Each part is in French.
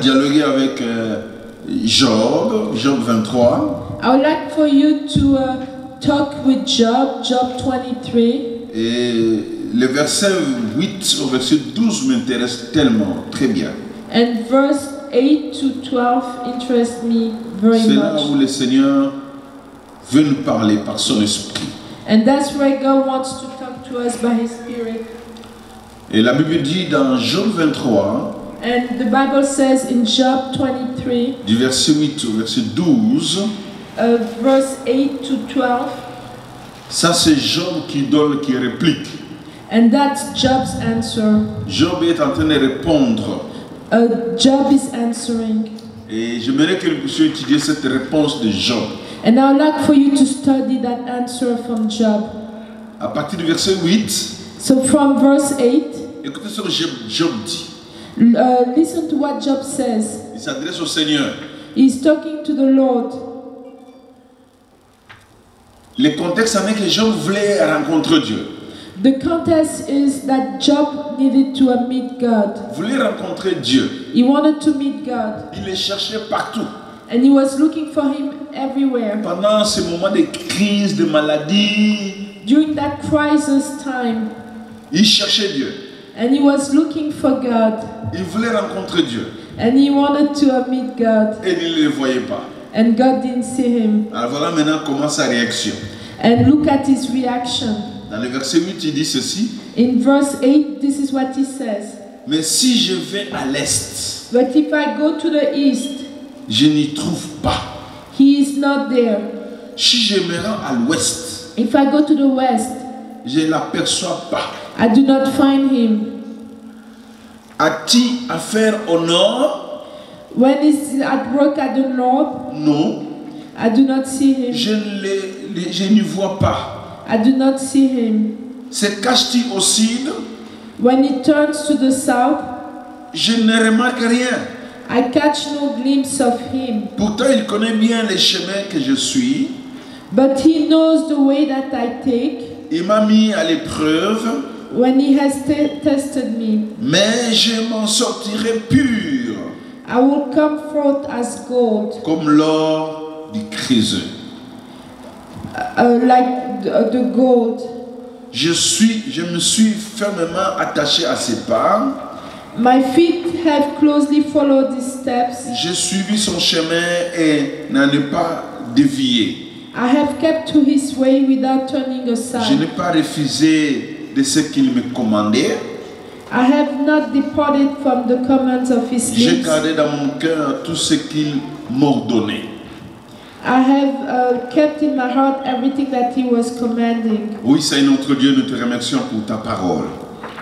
dialoguer avec Job 23. I would like for you to talk with Job 23. Et le verset 8 au verset 12 m'intéresse tellement, très bien. And verse 8 to 12 interest me very C'est là much. où le Seigneur veut nous parler par son esprit. And that's where God wants to talk to us by His Spirit. Et la Bible dit dans Job 23, And the Bible says in Job 23, du verset 8 au verset 12, verse 8 to 12, ça c'est Job qui réplique. and that's Job's answer. Job est en train de répondre. Job is answering. Et j'aimerais que nous puissions étudier cette réponse de Job. And I would like for you to study that answer from Job. À partir du verset 8, So from verse 8, écoutez ce que Job dit. listen to what Job says. Il s'adresse au Seigneur. He's talking to the Lord. Le contexte en est que Job voulait rencontrer Dieu. The context is that Job needed to meet God. Voulait rencontrer Dieu. He wanted to meet God. Il le cherchait partout. And he was looking for him everywhere. Pendant ces moments de crise, de maladie, During that crisis time, il cherchait Dieu. and he was looking for God. Il voulait rencontrer Dieu. And he wanted to meet God. Et il ne le voyait pas. And God didn't see him. Alors voilà maintenant comment sa réaction. And look at his reaction. Dans le verset 8, il dit ceci. In verse 8, this is what he says. Mais si je vais à l'est, But if I go to the east, je n'y trouve pas. he is not there. Si je me rends à l'ouest, If I go to the west, je ne l'aperçois pas. I do not find him. A-t-il affaire au nord? When he's at work at the north, Non. I do not see him. Je n'y vois pas. I do not see him. Se cache-t-il au sud? When he turns to the south, Je ne remarque rien. I catch no glimpse of him. Pourtant, il connaît bien les chemins que je suis. But he knows the way that I take Il m'a mis à l'épreuve, when he has tested me. mais je m'en sortirai pur, I will come forth as gold, comme l'or du chrysote. like the gold. Je me suis fermement attaché à ses pas. My feet have closely followed his steps. J'ai suivi son chemin et n'en ai pas dévié. I have kept to his way without turning Je aside. n'ai pas refusé de ce qu'il me commandait. I have not departed from the commands of his J'ai lips. gardé dans mon cœur tout ce qu'il m'ordonnait. I have kept in my heart everything that he was commanding. Oui, Seigneur notre Dieu, nous te remercions pour ta parole.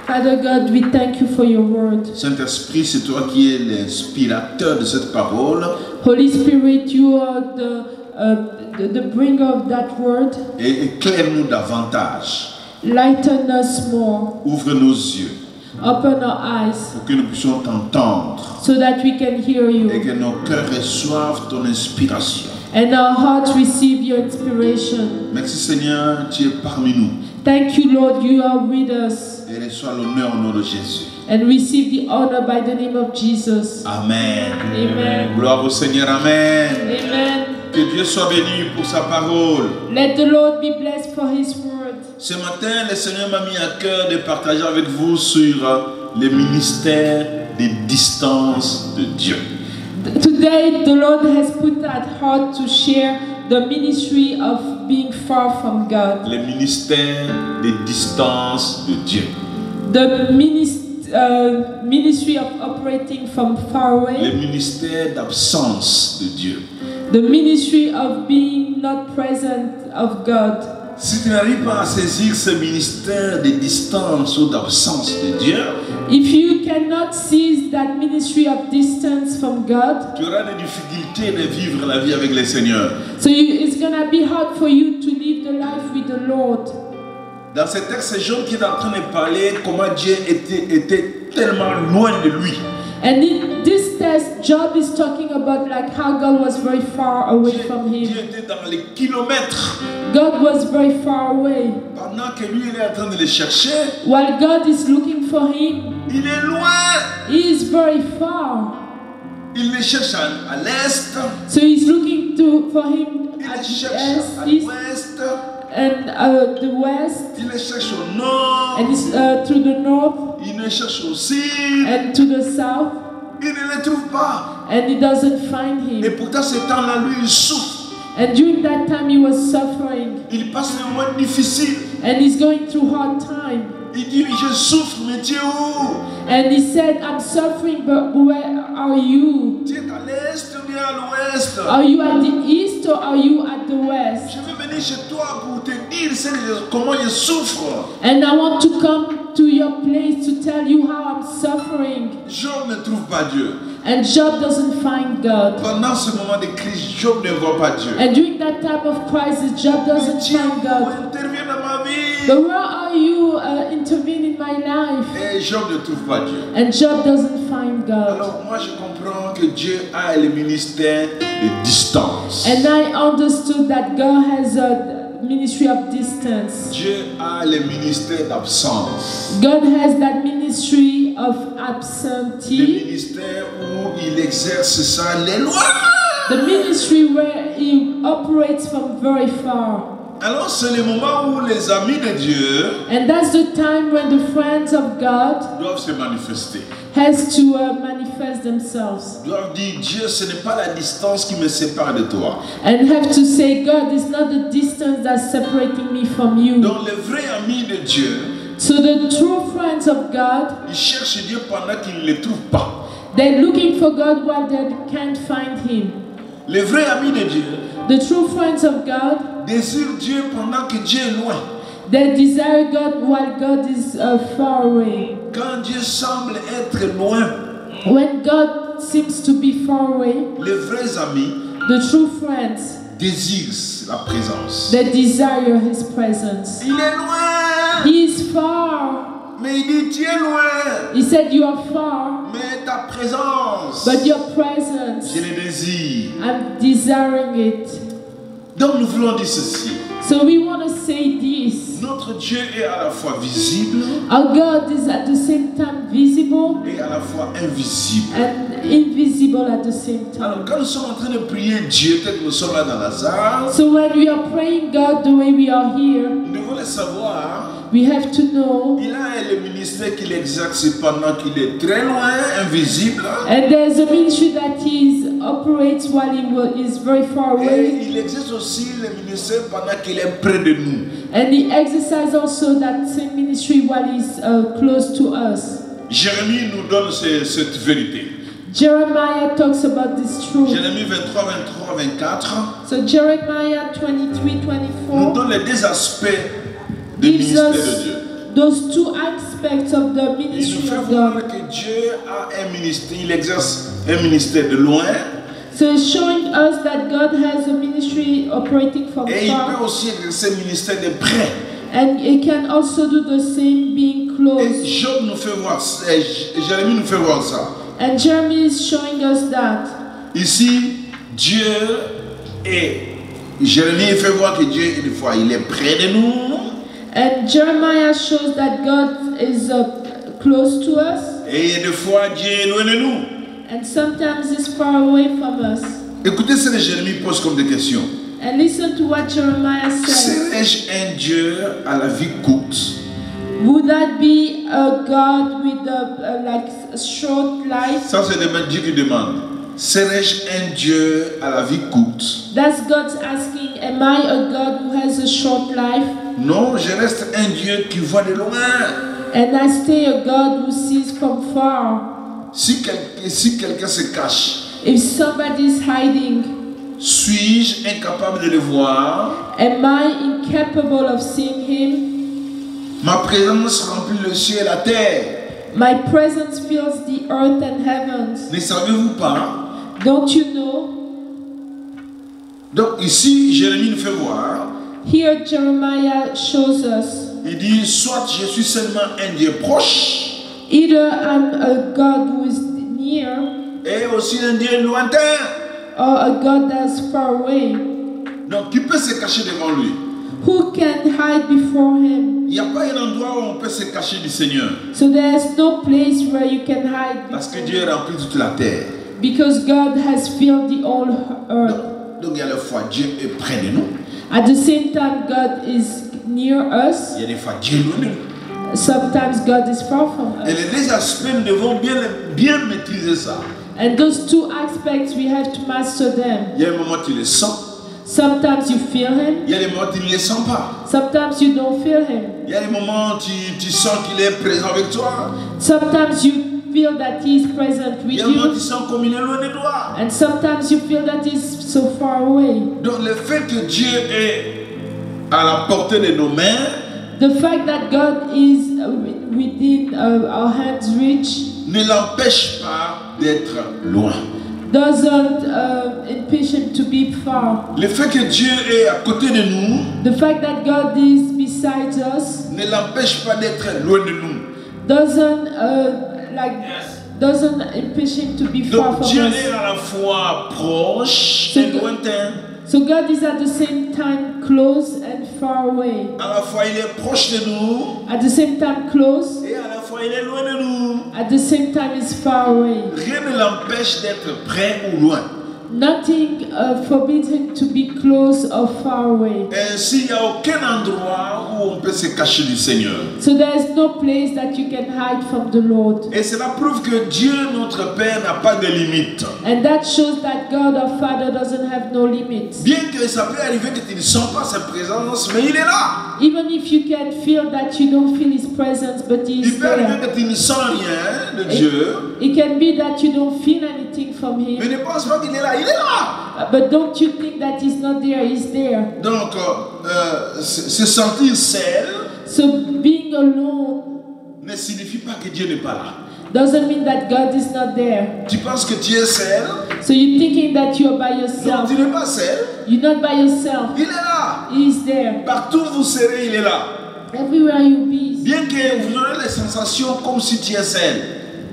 Father God, we thank you for your word. Saint-Esprit, c'est toi qui es l'inspirateur de cette parole. Holy Spirit, you are the bringer of that word. Et éclaire-nous davantage. Lighten us more. Ouvre nos yeux Open our eyes pour que nous puissions t'entendre so that we can hear et you. que nos cœurs reçoivent ton inspiration. And our hearts receive your inspiration. Merci Seigneur, tu es parmi nous. Thank you, Lord, you are with us. Et reçois l'honneur au nom de Jésus. And receive the honor by the name of Jesus. Amen. Amen. Gloire au Seigneur. Amen. Amen. Que Dieu soit béni pour sa parole. Let the Lord be blessed for his word. Ce matin, le Seigneur m'a mis à cœur de partager avec vous sur le ministère des distances de Dieu. Today, the Lord has put at heart to share the ministry of being far from God. Le ministère des distances de Dieu. The ministry of operating from far Le away. ministère d'absence de Dieu. The ministry of being not present of God. Si tu n'arrives pas à saisir ce ministère de distance ou d'absence de Dieu, If you cannot seize that ministry of distance from God, tu auras des difficultés de vivre la vie avec le Seigneur. so it's gonna be hard for you to live the life with the Lord. Dans ce texte, c'est Job qui est en train de parler comment Dieu était tellement loin de lui. And in this text, Job is talking about like how God was very far away from Dieu him. était dans les kilomètres. God was very far away. Pendant que lui, il est en train de le chercher, While God is looking for him, il est loin. he is very far. Il les cherche à l'est. So he's looking for him Il at les the cherche à east l'ouest. and the west, Il les cherche au nord. and it's to the north Il les cherche au sud. and to the south, Il ne les trouve pas. and he doesn't find Et him. pourtant, ce temps-là, lui, il souffre. And during that time he was suffering, Il passe des moments difficiles. and he's going through hard time. Il dit, je souffre, mais tu es où? And he said, I'm suffering, but where are you? Tu es à l'est ou bien à l'ouest? Are you at the east or are you at the west? Je vais venir chez toi pour te dire comment je souffre. And I want to come to your place to tell you how I'm suffering. Job ne trouve pas Dieu. And Job doesn't find God. Pendant ce moment de crise, Job ne voit pas Dieu. And during that time of crisis, Job doesn't Dieu, find God. intervient dans ma vie. But where are you intervening in my life? Et Job ne trouve pas Dieu. And Job doesn't find God. Alors moi je comprends que Dieu a le ministère de distance. And I understood that God has a ministry of distance. Dieu a le ministère d'absence. God has that ministry of Le absentee. ministère où il exerce ça, les lois. The ministry where he operates from very far. Alors c'est le moment où les amis de Dieu And that's the time when the friends of God doivent se manifester. has to manifest themselves. Doivent dire, Dieu, ce n'est pas la distance qui me sépare de toi. And have to say, God, it's not the distance that's separating me from you. Donc les vrais amis de Dieu, So the true friends of God, ils cherchent Dieu pendant qu'ils ne le trouvent pas. they're looking for God while they can't find him. Les vrais amis de Dieu The true friends of God, désirent Dieu pendant que Dieu est loin. they desire God while God is far away. Quand Dieu semble être loin, When God seems to be far away, les vrais amis the true friends, désirent la présence. they desire his presence. Il est loin, He is far. mais il dit tu es loin, He said, you are far, mais ta présence, but your presence, je le désire. I'm desiring it. Donc nous voulons dire ceci. So we want to say this. Notre Dieu est à la fois visible Our God is at the same time visible et à la fois invisible. and invisible at the same Alors time. quand nous sommes en train de prier Dieu, tel que nous sommes là dans la salle, So when we are praying God the way we are here, nous devons le savoir. we have to know, Il a le ministère qu'il exerce pendant qu'il est très loin, invisible. and there's a ministry that he operates while he is very far Et away, il exerce aussi le ministère pendant qu'il est près de nous. and he exercises also that same ministry while he's close to us. Jérémie nous donne cette vérité. Jeremiah talks about this truth. Jérémie 23, 23, 24 So Jeremiah 23, nous 24 donne les deux aspects du gives ministère de us Dieu. those two aspects of the Il nous ministry fait of voir God. que Dieu a un ministère, il exerce un ministère de loin So it's showing us that God has a ministry operating from et il peut far, aussi exercer un ministère de près. and he can also do the same being Et close. Job nous fait voir, Jérémie nous fait voir ça. And Jeremy is showing us that. Ici, Dieu est. Jérémie fait voir que Dieu, une fois, il est près de nous. And Jeremiah shows that God is close to us, Et des fois, Dieu est loin de nous. and sometimes he's far away from us. Écoutez ce que Jérémie pose comme des questions. And listen to what Jeremiah says. Serais-je un Dieu à la vie courte? Would that be a God with like a short life? Ça, c'est Dieu qui demande. Serais-je un Dieu à la vie courte? That's God asking, am I a God who has a short life? Non, je reste un Dieu qui voit de loin. And I stay a God who sees from far. Si quelqu'un se cache, If somebody is hiding, suis-je incapable de le voir? am I incapable of seeing him? Ma présence remplit le ciel et la terre. My presence fills the earth and heavens. Ne savez-vous pas? Don't you know? Donc ici, Jérémie nous fait voir. Here Jeremiah shows us. Il dit, soit je suis seulement un Dieu proche Either I'm a God who is near, et aussi un Dieu lointain. or a God that's far away. Donc qui peut se cacher devant lui? Who can hide before him? Il n'y a pas un endroit où on peut se cacher du Seigneur. So there's no place where you can hide Parce que before Dieu him. remplit toute la terre. Because God has filled the whole earth. Donc il y a des fois Dieu est près de nous. At the same time, God is near us. Il y a des fois Dieu est loin de nous. Sometimes God is far from Et us. les deux aspects, nous devons bien maîtriser ça. And those two aspects, we have to master them. Il y a un moment où tu le sens. Sometimes you feel Him. Il y a des moments où tu ne le sens pas. Sometimes you don't feel Him. Il y a des moments où tu sens qu'il est présent avec toi. Sometimes you feel that He is present Il y with a des moments où you. tu sens comme il est loin de toi. And sometimes you feel that He's so far away. Donc le fait que Dieu est à la portée de nos mains The fact that God is within our hands reach ne l'empêche pas d'être loin. doesn't impede Him to be far. Le fait que Dieu est à côté de nous The fact that God is beside us ne l'empêche pas d'être loin de nous. doesn't doesn't impede Him to be far Donc from Dieu us. est à la fois proche et lointain. So God is at the same time close and far away. À la fois il est proche de nous At the same time close, et à la fois il est loin de nous. at the same time is far away. Rien ne l'empêche d'être près ou loin. Nothing forbids Him to be close or far away. Ainsi, il n'y a aucun endroit où on peut se cacher du Seigneur. So there is no place that you can hide from the Lord. Et cela prouve que Dieu, notre Père, n'a pas de limite. And that shows that God our Father doesn't have no limits. Bien que ça peut arriver que tu ne sens pas sa présence, mais il est là. Even if you can feel that you don't feel His presence, but He Il is peut arriver there. que tu ne sens rien de Dieu, It can be that you don't feel anything from mais Him. ne pense pas qu'il est là. Il est là. But don't you think that He's not there? He's there. Donc, se sentir seul So being alone ne signifie pas que Dieu n'est pas là. doesn't mean that God is not there. Tu penses que tu es seul? So you're thinking that you're by Non, yourself. tu n'es pas seul. You're not by yourself. Il est là. He is there. Partout où vous serez, il est là. Everywhere you be. Bien que vous aurez les sensations comme si tu es seul.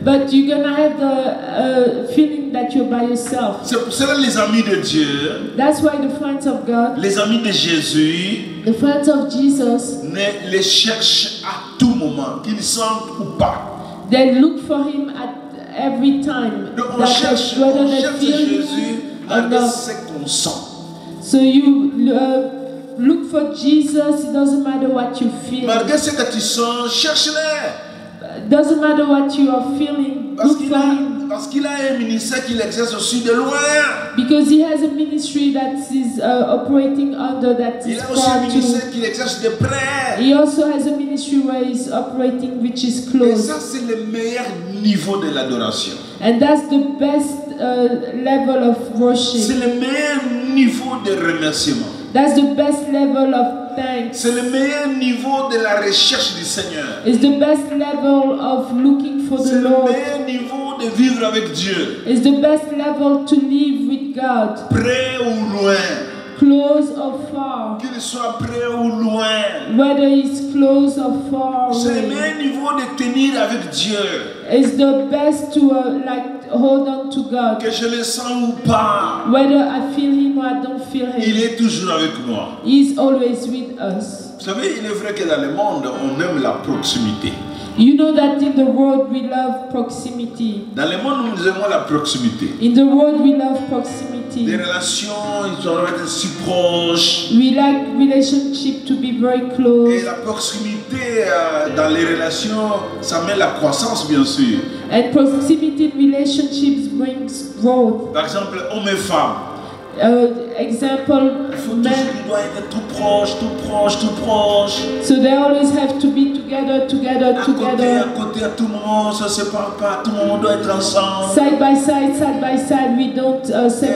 But you're gonna have the feeling that you're by yourself. C'est pour cela les amis de Dieu, That's why the friends of God, les amis de Jésus, the friends of Jesus, ne les cherchent à tout moment, qu'ils sentent ou pas. they look for Him at every time. Donc on That cherche whether they feel Jésus Him or malgré not. ce qu'on sent. So you look for Jesus. It doesn't matter what you feel. Malgré ce que tu sens, cherche-les. Doesn't matter what you are feeling. Parce Look qu'il for Him. a un ministère qu'il exerce aussi de loin. Because He has a ministry that is operating under that Il is a aussi un far too. ministère qu'il exerce de près. He also has a ministry where He's operating which is Et close. ça, c'est le meilleur niveau de l'adoration. And that's the best level of C'est worship. le meilleur niveau de remerciement. That's the best level of thanks. C'est le meilleur niveau de la recherche du Seigneur. It's the best level of looking for C'est the le Lord. meilleur niveau de vivre avec Dieu. It's the best level to live with God, Près ou loin. close or far. Qu'il soit près ou loin. Whether it's close or far C'est le away. meilleur niveau de tenir avec Dieu. It's the best to hold on to God. Que je le sens ou pas. Whether I feel Him or I don't feel Il Him, est toujours avec moi. He's always with us. Vous savez, il est vrai que dans le monde, on aime la proximité. You know that in the world we love proximity. Dans le monde, nous aimons la proximité. In the world we love Les proximity. relations, ils doivent être si proches. We like relationship to be very Et close. la proximité dans les relations, ça met la croissance, bien sûr. And proximity in relationships brings growth. Par exemple, hommes et femmes. Example, Il faut men. toujours, il doit être tout proche, tout proche, tout proche. So they always have to be together, together, À together. côté, à tout moment, ça ne se sépare pas. Tout le monde doit être ensemble. Side by side, we don't Et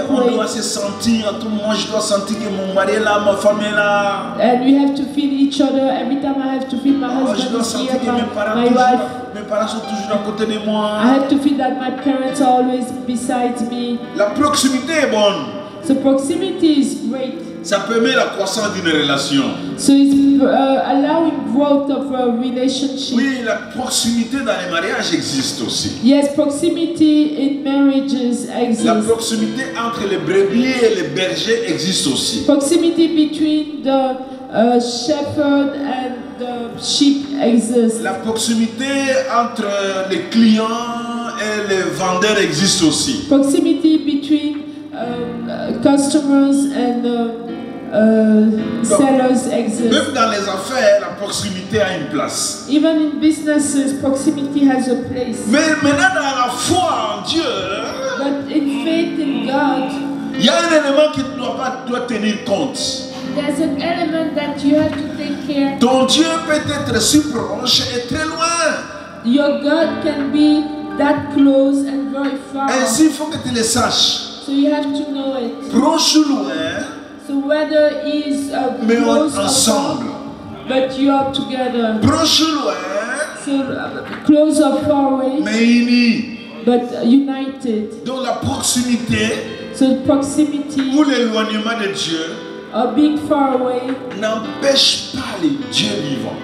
on doit separate. se sentir, à tout moment, je dois sentir que mon mari est là, ma femme est là. And we have to feel each other. Every time I have to feel my Oh, je husband dois is sentir here, que my wife. mes parents sont toujours à côté de moi. I have to feel that my parents are always beside me. La proximité est bonne. So proximity is great. Ça permet la croissance d'une relation. So it's allowing growth of a relationship. Oui, la proximité dans les mariages existe aussi. Yes, proximity in marriages La exists. proximité entre les brebis et les bergers existe aussi. Proximity between the shepherd and the sheep exist. La proximité entre les clients et les vendeurs existe aussi. Proximity between customers and sellers exist. Même dans les affaires, la proximité a une place. Even in businesses, proximity has a place. Mais maintenant, dans la foi en Dieu, But in faith in God, il y a un élément qui doit tenir compte. there's an element that you have to take care. Ton Dieu peut être si proche et très loin. Your God can be that close and very far. Ainsi, il faut que tu le saches. So you have to know it. Proche ou loin, So whether he's mais close or ensemble. far, but you are together. Proche ou loin, So close or far away, mais unis. but united. Donc la proximité So proximity ou l'éloignement de Dieu or being far away n'empêche pas les dieux vivants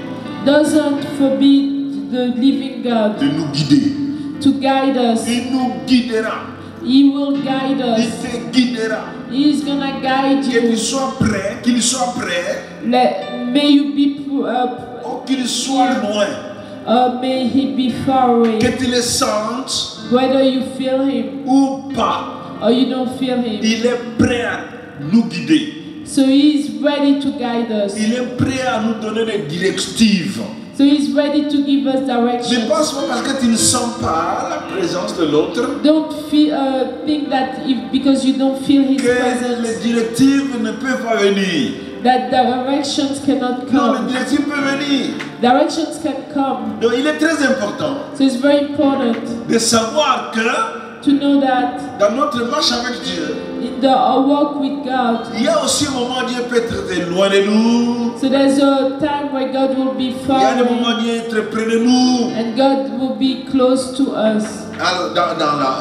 doesn't forbid the living God de nous guider. to guide us. Il nous guidera. He will guide Il us. te guidera. He's gonna guide Qu'il you. soit prêt, qu'il soit prêt, May you be ou qu'il soit loin. may he be far away. Que tu le sentes Whether you feel him ou pas, or you don't feel him. il est prêt à nous guider. So he's ready to guide us. Il est prêt à nous donner des directives. So he's ready to give us Ne direction. pense pas parce que tu ne sens pas la présence de l'autre Don't think that because you don't feel his que les presence, directives ne peuvent pas venir. that directions cannot Non, les come. directives peuvent venir. Directions can come. Donc il est très important So it's very important de savoir que to know that dans notre marche avec Dieu, in the walk with God, il y a aussi un moment où Dieu peut être loin de nous. so there's a time where God will be Il y a far des moments away où Dieu est très près de nous. and God will be close to us. Alors,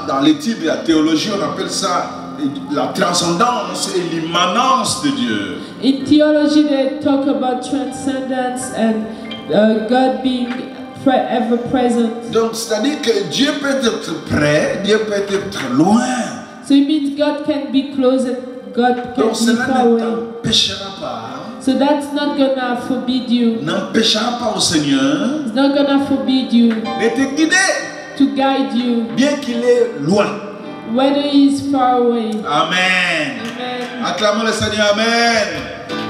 dans l'étude de la théologie, on appelle ça la transcendance et l'immanence de Dieu. In theology, they talk about transcendence and God being ever present. Donc, c'est-à-dire que Dieu peut être près, Dieu peut être loin. So it means God can be close and God can Donc, be cela far ne away. t'empêchera pas, So that's not gonna forbid you. n'empêchera pas au Seigneur It's not gonna forbid you de te guider, to guide you, bien qu'il est loin. whether He's far away. Amen. Amen. Acclamons le Seigneur, Amen.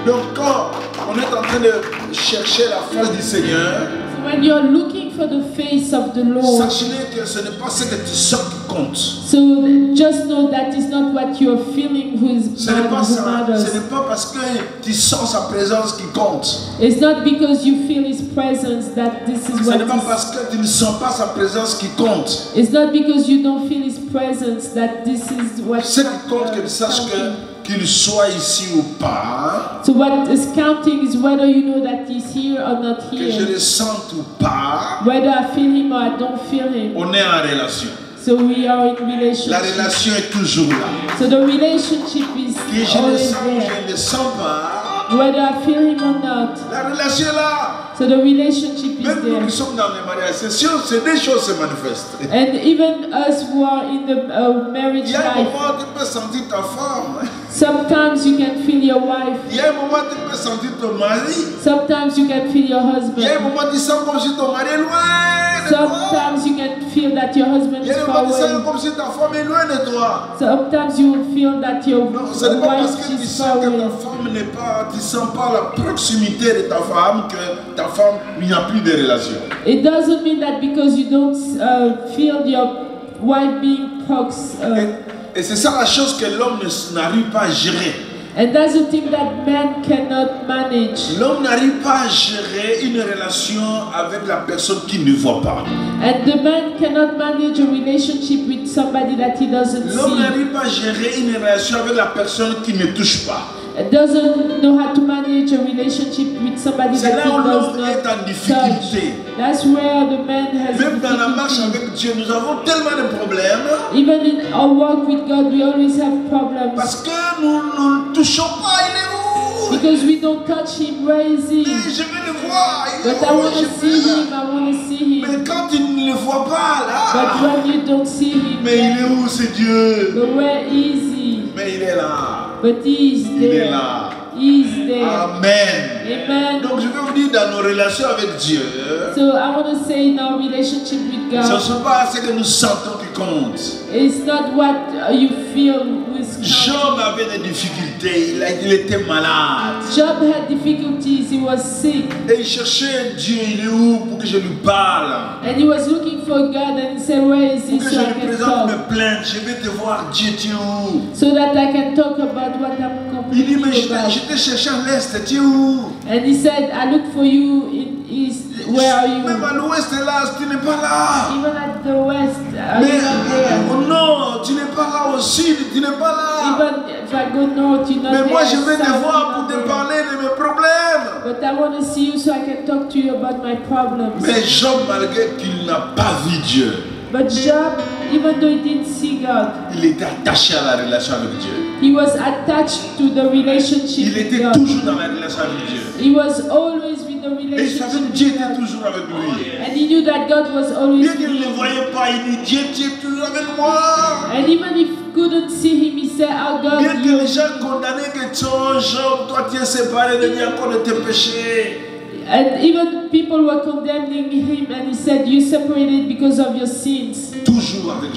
Donc, quand on est en train de chercher la face du Seigneur, So when you're looking for the face of the Lord, sachez que ce n'est pas ce que tu sens qui compte. so just know that it's not what you're feeling who Ce n'est pas who ça. Ce matters. n'est pas parce que tu sens sa présence qui compte. It's not because you feel His presence that this is Ce n'est pas what parce que tu ne sens pas sa présence qui compte. is. It's not because you don't feel His presence that this is what. Ce qui compte, que tu saches counting. qu'il soit ici ou pas, So what is counting is whether you know that He's here or not que je here. le sente ou pas, Whether I feel Him or I don't feel Him. on est en relation. So we are in La relationship. relation est toujours là. So the relationship is Que je le always sens ou there. je ne le sens pas, Whether I feel Him or not. la relation est là. So the relationship is Même nous there. qui sommes dans les mariages, c'est des choses se manifestent. And even us who are in the marriage Il y a un life, moment où tu peux sentir ta femme. sometimes you can feel your wife. Il y a un moment où tu peux sentir ton mari. Sometimes you can feel your Il y a un husband. moment où tu sens comme si ton mari est loin de toi. Sometimes you can feel that your husband Il y is a un far moment où tu sens away. comme si ta femme est loin de toi. Sometimes you will feel that your Non, ce n'est pas parce wife que tu is sens far que ta away. femme n'est pas, tu sens pas la proximité de ta femme que ta femme, il n'y a plus de relation. It doesn't mean that because you don't feel your wife being Et c'est ça la chose que l'homme n'arrive pas à gérer. and that's the thing that man cannot manage. L'homme n'arrive pas à gérer une relation avec la personne qu'il ne voit pas. And the man cannot manage a relationship with somebody that he doesn't L'homme see. n'arrive pas à gérer une relation avec la personne qui ne touche pas. Doesn't know how to manage a relationship with somebody C'est that là he où l'homme does est en not difficulté. touch. That's where the man has Même dans la marche difficulty. avec Dieu, nous avons tellement de problèmes Even in our walk with God, we always have problems parce que nous ne touchons pas. Il est où? because we don't touch Him. Where is He? Mais je veux le voir. Il est But I où? want Je to see veux. Him. I want to see Him. Mais quand tu ne le vois pas But là, when you don't see Him, mais il est où? C'est Dieu. but where is He? Mais il est là. But He is Il est there. là. He He is there. Amen. Amen. Donc je vais vous dire, dans nos relations avec Dieu, So I want to say in our relationship with ce ne God, sont pas ce que nous sentons qui compte. it's not what you feel with Job God. avait des difficultés, il était malade. Job had difficulties, he was sick, Et il cherchait Dieu, il est où pour que je lui parle, and he was looking for God, and he said, where is he pour que so je I lui can présente talk? mes plaintes, je vais te voir, Dieu, tu es où? So that I can talk about what I'm Il dit, mais complaining about. je t'ai cherché à l'est, tu es où? And he said, I look for you in east. Where are you? Même à l'ouest, là, tu n'es pas là. Even at the west, are Mais you not there? au nord, tu n'es pas là. Au sud, tu n'es pas là. Even if I go north, you're not Mais there. moi, je vais te South, voir you're pour not te there. parler de mes problèmes. But I want to see you so I can talk to you about my problems. Mais Job, malgré qu'il n'a pas vu Dieu, But Job, even though he didn't see God, il était attaché à la relation avec Dieu. he was attached to the relationship Il with était God. toujours dans la relation avec Dieu. He was always with the Et il savait relationship que Dieu with était God. toujours avec lui. And he knew that God was always Bien with qu'il ne le him. voyait pas, il dit, Dieu, tu es toujours avec moi. And even if he couldn't see him, he said, oh God, Bien que you. les gens condamnaient que toi, Job, toi tu es séparé de Dieu à cause de tes péchés. And even people were condemning him, and he said, you separated because of your sins. Toujours avec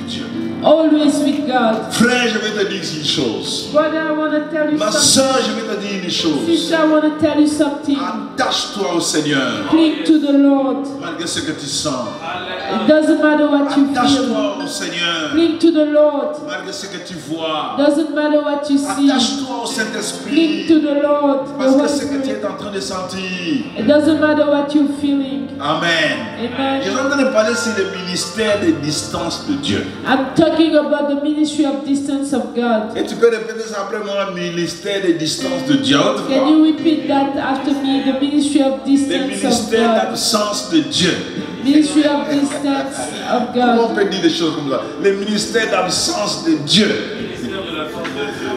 Dieu. Always with God. Frère, je vais te dire une chose. Brother, I want to tell you Ma something. soeur, je vais te dire une chose. Sister, I want to tell you something. Attache-toi au Seigneur. Cling to the Lord. Malgré ce que tu sens. It doesn't matter what you feel. Attache-toi au Seigneur. Cling to the Lord. Malgré ce que tu vois. Doesn't matter what you see. Attache-toi au Cling Saint-Esprit. to the Lord. The Parce que Holy ce que tu Spirit. es en train de sentir. It doesn't matter what you're feeling. Amen. Je suis Amen. en train de parler sur le ministère de distance de Dieu. I'm talking about the ministry of distance of God. Et tu peux répéter ça après moi, ministère de distance de Dieu. Can you repeat that after me? The ministry of Le distance of ministère God. d'absence de Dieu. Ministry of distance of Comment on God. peut dire des choses comme ça? Le ministère d'absence de Dieu.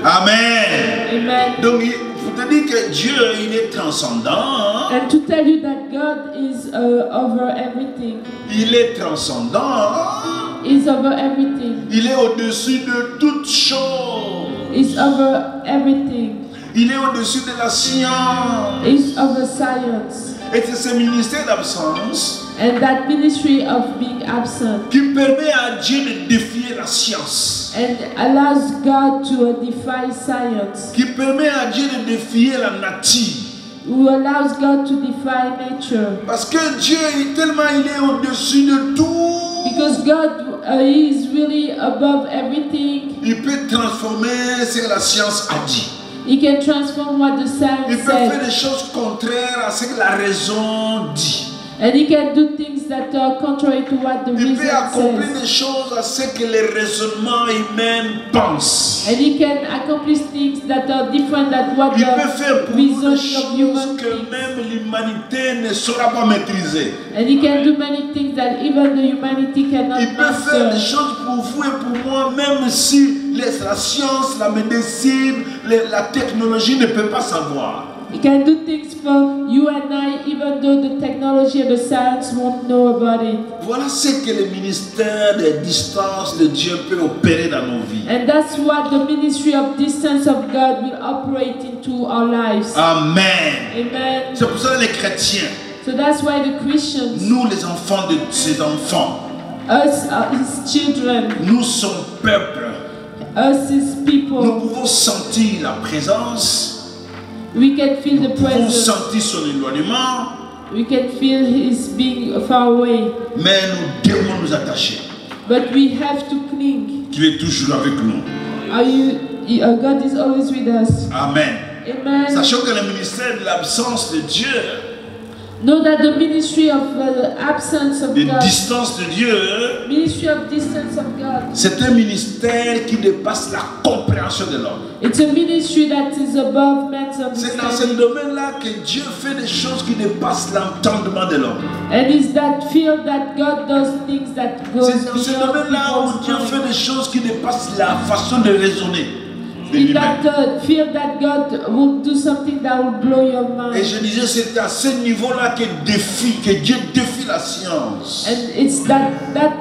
Amen. Amen. Donc, pour te dire que Dieu, il est transcendant. And to tell you that God is over everything. Il est transcendant. Is over everything. Il est au-dessus de toutes choses. Is over everything. Il est au-dessus de la science. Is over science. Et c'est ce ministère d'absence And that ministry of being absent qui permet à Dieu de défier la science. and allows God to defy science. Qui permet à Dieu de défier la nature. Who allows God to defy nature. Parce que Dieu, tellement il est au-dessus de tout. Because God is really above everything. Il peut transformer ce que la science a dit. He can transform what the Il science peut faire des said. choses contraires à ce que la raison dit. And he can do things that are contrary to what the Il reason peut accomplir says. des choses à ce que les raisonnements humains pensent. And he can accomplish things that are different than what Il peut faire the pour nous des reason of choses human que thinks. même l'humanité ne saura pas maîtriser. And he can do many things that even the humanity cannot Il peut faire des master. choses pour vous et pour moi, même si la science, la médecine, la technologie ne peut pas savoir. He can do things for you and I, even though the technology and the science won't know about it. Voilà ce que le ministère de distance de Dieu peut opérer dans nos vies. And that's what the ministry of distance of God will operate into our lives. Amen. Amen. C'est pour ça que les chrétiens, So that's why the Christians, nous les enfants de ses enfants, us, his children, nous son peuple, us, his nous people, pouvons sentir la présence, we can feel the nous pouvons presence. sentir son éloignement, We can feel his being far away. mais nous devons nous attacher, But we have to cling. qu'il est toujours avec nous. God is always with us. Amen. Amen. Sachant que le ministère de l'absence de Dieu, Know that the ministry of the absence of de God, distance de Dieu, ministry of distance of God, c'est un ministère qui dépasse la compréhension de l'homme. it's a ministry that is above man's C'est dans ce understanding. domaine-là que Dieu fait des choses qui dépassent l'entendement de l'homme. And it's that field that God does things that goes C'est dans ce beyond domaine-là où people's Dieu mind. fait des choses qui dépassent la façon de raisonner de In lui-même. that field that God will do something that will blow your Et mind. je disais, c'est à ce niveau-là que Dieu défie la science. And it's that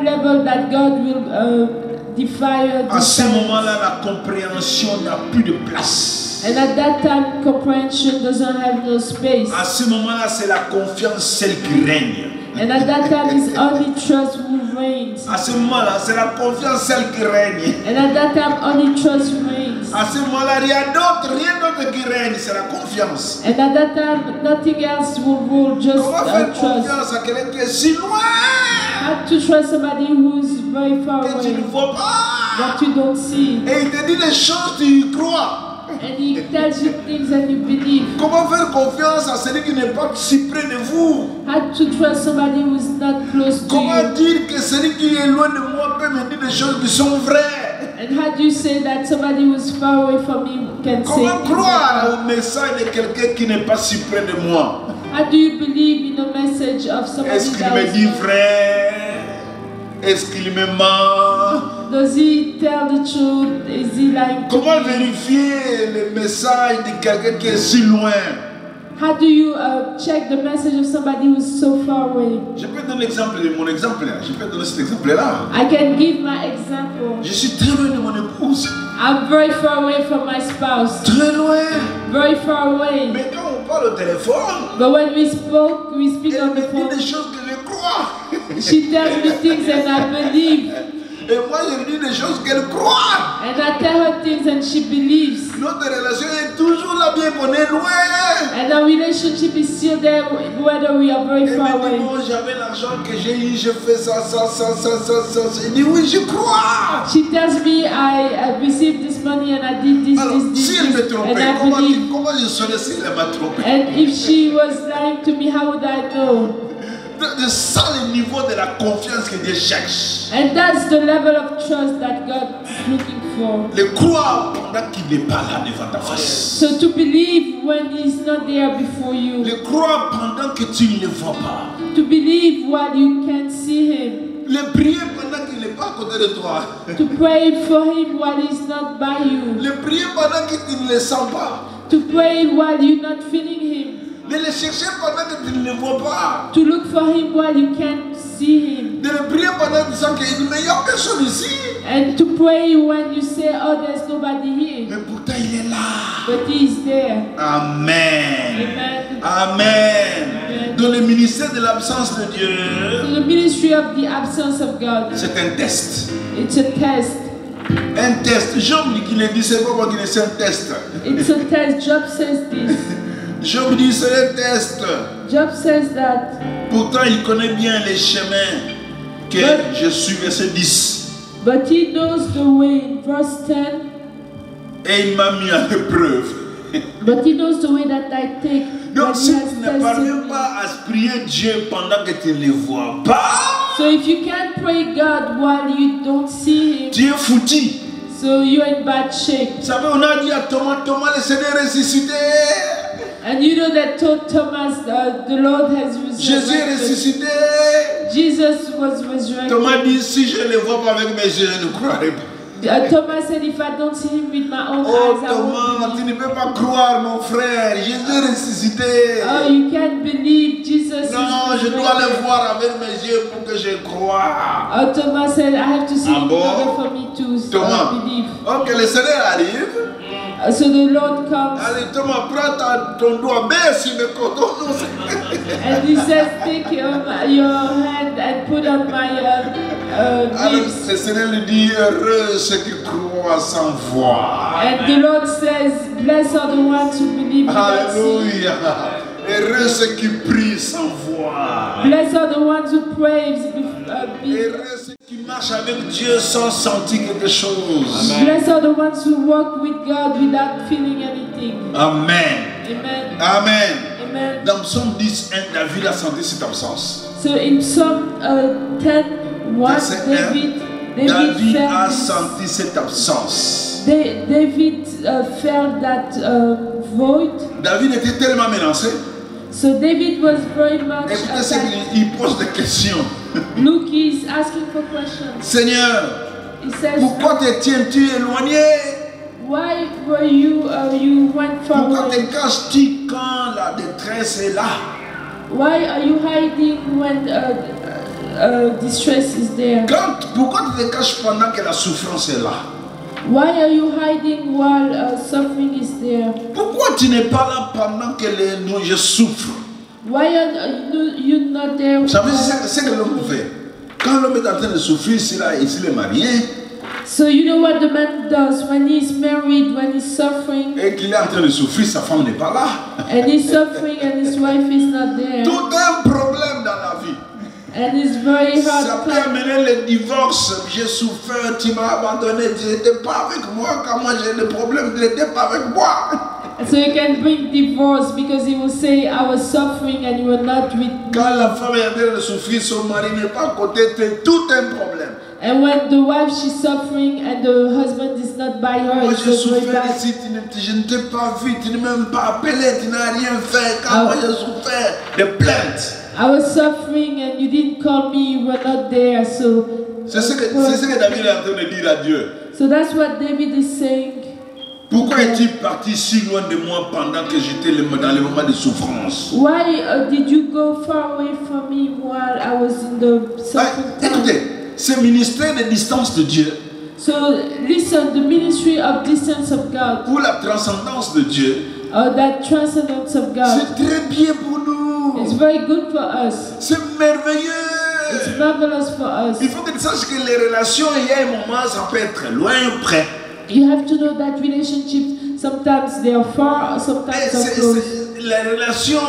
level that God will defy À the ce science. moment-là, la compréhension n'a plus de place. And at that time, comprehension doesn't have no space. À ce moment-là, c'est la confiance celle qui règne. And at that time, it's only trust who reigns. À ce moment-là, c'est la confiance celle qui règne. And at that time, only trust reigns. À ce moment-là, rien d'autre qui règne, c'est la confiance. And at that time, nothing else will rule, just Comment faire trust. confiance à quelqu'un qui est si loin How to trust somebody who's very far que tu away, ne vois pas? that you don't see. Et il te dit des choses, tu y crois. And he tells you things and you believe. Comment faire confiance à celui qui n'est pas si près de vous? How to trust somebody who's not close to Comment you. dire que celui qui est loin de moi peut me dire des choses qui sont vraies? And how do you say that somebody who's far away from you can say Comment things croire like au message de quelqu'un qui n'est pas si près de moi? that? How do you believe in the message of somebody Est-ce qu'il that me dit was vrai? Est-ce qu'il me ment? Does he tell the truth? Is he lying to Comment me? vérifier le message de quelqu'un qui est si loin? How do you check the message of somebody who's so far away? Je peux donner l'exemple de mon exemple là. Je peux donner cet exemple-là. I can give my example. Je suis très loin de mon épouse. I'm very far away from my spouse. Très loin. Very far away. Mais quand on parle au téléphone, But when we speak elle on me the dit phone, des choses que je crois. she tells me things and I believe. Et moi, je lui dis des choses qu'elle croit. And I tell her things and she believes. Notre relation est toujours là, bien qu'on est loin. And our relationship is still there whether we are very Elle far me dit, away. bon, j'avais l'argent que j'ai eu, je fais ça. Je dis, oui, je crois. She tells me I received this money and I did this, Alors, this, si elle me this, trompait, and I believe. comment je saurais si elle m'a trompé? And if she was lying to me, how would I know? C'est ça le niveau de la confiance que Dieu cherche. And that's the level of trust that God is looking for. Le croire pendant qu'il n'est pas là devant ta face. So to believe when He's not there before you. Le croire pendant que tu ne le vois pas. To believe while you can't see Him. Le prier pendant qu'il n'est pas à côté de toi. To pray for Him while He's not by you. Le prier pendant que tu ne le sens pas. To pray while you're not feeling Him. De le chercher pendant que tu ne le vois pas. To look for Him while you can't see Him. De le prier pendant que tu sens qu'il n'y a personne ici. And to pray when you say, oh, there's nobody here. Mais pourtant il est là. But He is there. Amen. Amen. Amen. Dans le ministère de l'absence de Dieu, So the ministry of the absence of God, c'est un test. it's a test. Un test. Job dit qu'il est dit, c'est pas moi qui le sais, un test. It's a test. Job says this. Job dit, c'est un test. Job says that. Pourtant, il connaît bien les chemins que je suis, verset 10. But He knows the way, verse 10. Et il m'a mis à l'épreuve. But He knows the way that I take. Donc, when si He has tu ne tested parviens me. pas à prier Dieu pendant que tu ne le vois pas, So if you can't pray God while you don't see Him, tu es foutu. so you're in bad shape. Vous savez, on a dit à Thomas, Thomas, le Seigneur est ressuscité. And you know that told Thomas, the Lord has Jésus est resurrected. ressuscité. Jesus was resurrected. Thomas dit, si je ne le vois pas avec mes yeux, je ne croirai pas. Thomas said, if I don't see Him with my own Oh eyes, I won't Thomas, tu believe. ne peux pas croire, mon frère. Jésus est ressuscité. Oh, you can't believe Jesus Non, is je dois le resurrected. voir avec mes yeux pour que je croie. Oh, Thomas said, I have to see Ah Him in bon? order for me to Thomas. believe. Ok, le Seigneur arrive. So the Lord comes Allez, Thomas, prends ton doigt, mets sur mes côtés. and He says, take your hand and put on my Alors, lips. le Seigneur lui dit, heureux ceux qui croient sans voir. And the Lord says, blessed are the ones who believe without seeing. Alléluia. Heureux ceux qui prient sans voir. Blessed are the ones who praise. Heureux ceux qui marchent avec Dieu sans sentir quelque chose. Blessed are the ones who walk with God without feeling anything. Amen. Amen. Amen. Amen. Dans Psaume 10, 1, David a senti cette absence. So in Psalm 10, 1, Verset 1, David a senti cette absence. David felt that void. David était tellement menacé. So David was very much Écoutez ce attacked. qu'il pose des questions. Look, he's asking for questions. Seigneur, He says, pourquoi te tiens-tu éloigné? why were you went far Pourquoi away? te caches-tu quand la détresse est là? Why are you hiding when distress is there? Pourquoi tu te caches pendant que la souffrance est là? Why are you hiding while suffering is there? Pourquoi tu n'es pas là pendant que je souffre? Why are you not there? Vous savez, c'est ce que l'homme fait. Quand l'homme est en train de souffrir, s'il est marié, So you know what the man does when he's married, when he's suffering, et qu'il est en train de souffrir, sa femme n'est pas là. and he's suffering and his wife is not there, Tout un problème dans la vie. and it's very Ça hard peut time. amener le divorce. J'ai souffert, tu m'as abandonné, tu n'étais pas avec moi. Quand moi j'ai des problèmes, tu n'étais pas avec moi. So you can bring divorce because he will say, I was suffering and you were not with me. Quand la femme est en train de souffrir, son mari n'est pas à côté, c'est tout un problème. And when the wife she's suffering and the husband is not by her, Moi it's j'ai just very souffert bad. ici, je ne t'ai pas vu, tu n'es même pas appelé, tu n'as rien fait. Quand moi j'ai souffert, des plaintes. I was suffering and you didn't call me, you were not there. So C'est ce que David est en train de dire à Dieu. So that's what David is saying. Pourquoi es-tu parti si loin de moi pendant que j'étais dans les moments de souffrance? Why did you go far away from me while I was in the suffering time? Écoutez, ce ministère de distance de Dieu, So listen, the ministry of distance of God, pour la transcendance de Dieu, that transcendence of God, c'est très bien pour nous. it's very good for us. C'est merveilleux. It's marvelous for us. Il faut que tu saches que les relations, il y a un moment, ça peut être loin ou près. You have to know that relationships, sometimes they are far, sometimes they're close. La relation,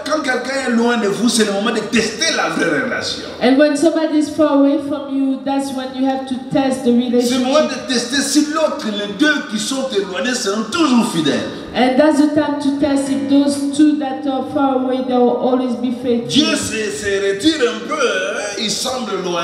quand quelqu'un est loin de vous, c'est le moment de tester la vraie relation. And when somebody is far away from you, that's when you have to test the C'est le moment relationship. de tester si l'autre, les deux qui sont éloignés seront toujours fidèles. And that's the time to test if those two that are far away, they will always be Dieu faithful. se retire un peu, hein, il semble loin,